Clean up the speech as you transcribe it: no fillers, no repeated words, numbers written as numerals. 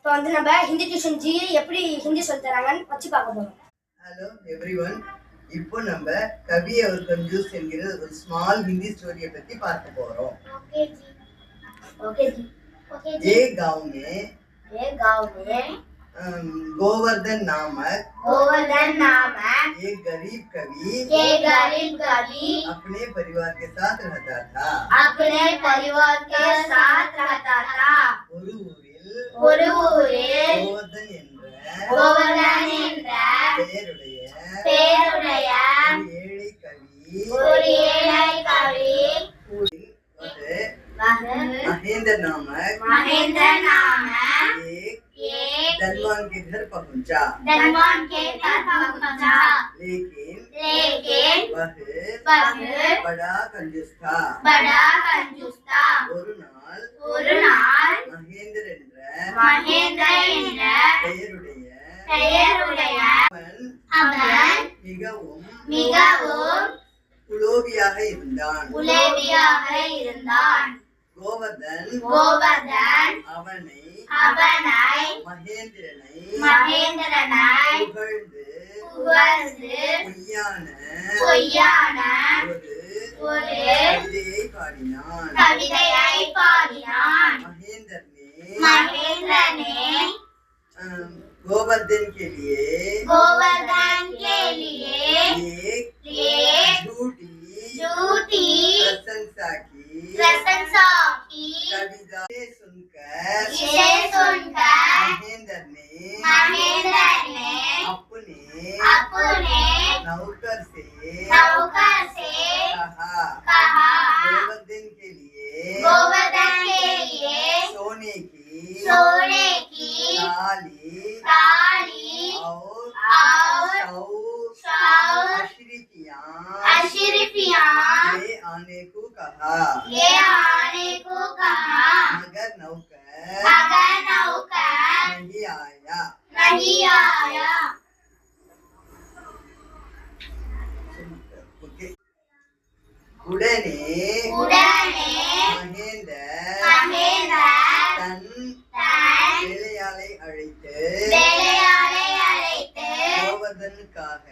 இப்போ வந்து நம்ம ஹிந்தி டியூஷன் ஜி எப்படி ஹிந்தி சொல்லி தராங்கன்னு வச்சு பார்க்க போறோம். ஹலோ எவ்ரிவன், இப்போ நம்ம கவி और कंजूस என்கிற ஒரு ஸ்மால் हिंदी ஸ்டோரியை பத்தி பார்க்க போறோம். ओके जी. एक गांव में गोवर्धन नामक एक गरीब कवि अपने परिवार के साथ रहता था. ஒரு ஊரில் கோவர்தன் என்ற பெயருடைய ஒரு ஏழை கவி महेंद्र नामक एक धनवान के घर पहुंचा. लेकिन वह बड़ा कंजूस था. ஒரு நாள் மகேந்திர என்ற பெயருடைய அவன் மிகவும் உலோபியாக இருந்தான். கோவர்தன் அவனை மகேந்திரனை புகழ்ந்து பொய்யான ஒரு கவிதையை பாடினான். महेंद्रने गोवर्धन के लिए एक झूठी प्रशंसा की. कविता इसे सुनकर महेंद्र ने अपने नौकर से कहा गोवर्धन के लिए सोने की ताली और अशरीफियां ले आने को कहा. मगर नौकर नहीं आया. உடனே மகேந்திர தன் வேலையாளை அழைத்து கோவர்தனுக்காக